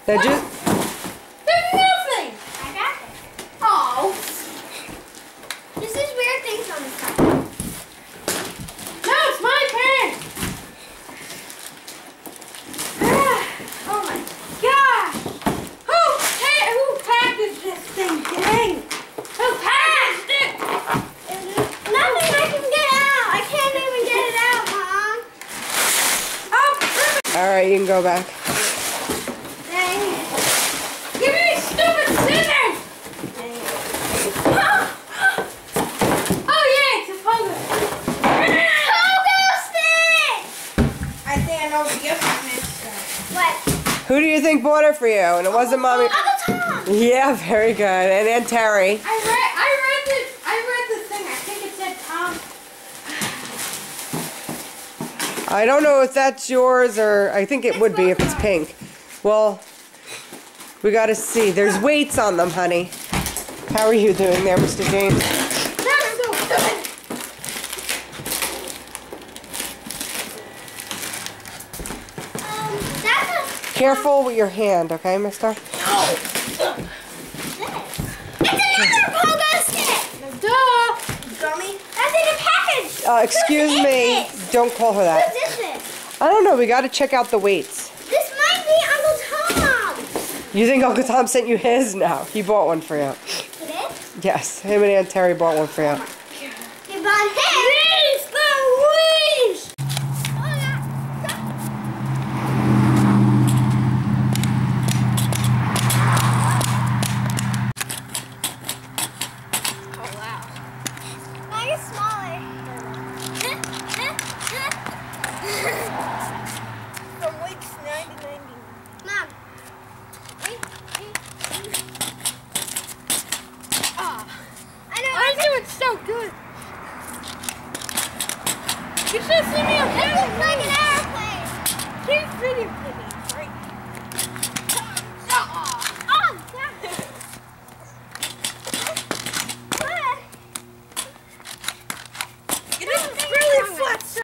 Now just... There's nothing! I got it. Oh. This is weird things on the side. No, it's my turn! Oh my gosh! Who packaged this thing? Dang! Who packaged it? Nothing I can get out! I can't even get it out, Mom! Oh, perfect! Alright, you can go back. Dang it. Give me these stupid scissors! Dang it. Oh yeah, it's a pogo. Pogo stick! I think I know what the other one is. What? Who do you think bought it for you? And it wasn't Mommy. Uncle Tom! Yeah, very good. And Aunt Terry. I read the thing. I think it said Tom. I don't know if that's yours or I think it would be if it's pink. Well, we gotta see. There's weights on them, honey. How are you doing there, Mr. James? I'm so good. That's a... Careful with your hand, okay, mister? It's another pogo stick! Duh! Dummy. That's in a package! Excuse Whose me. is this? Don't call her that. Whose is this? I don't know. We gotta check out the weights. This might be Uncle Tom! You think Uncle Tom sent you his? No, he bought one for you. It is? Yes, him and Aunt Terry bought one for you. You bought him! Jeez Louise! Oh wow. Now you're smaller. From weights 90 to 90. Mom. I know. I'm doing so good. You should see me on camera. Like an airplane. Keep video clipping.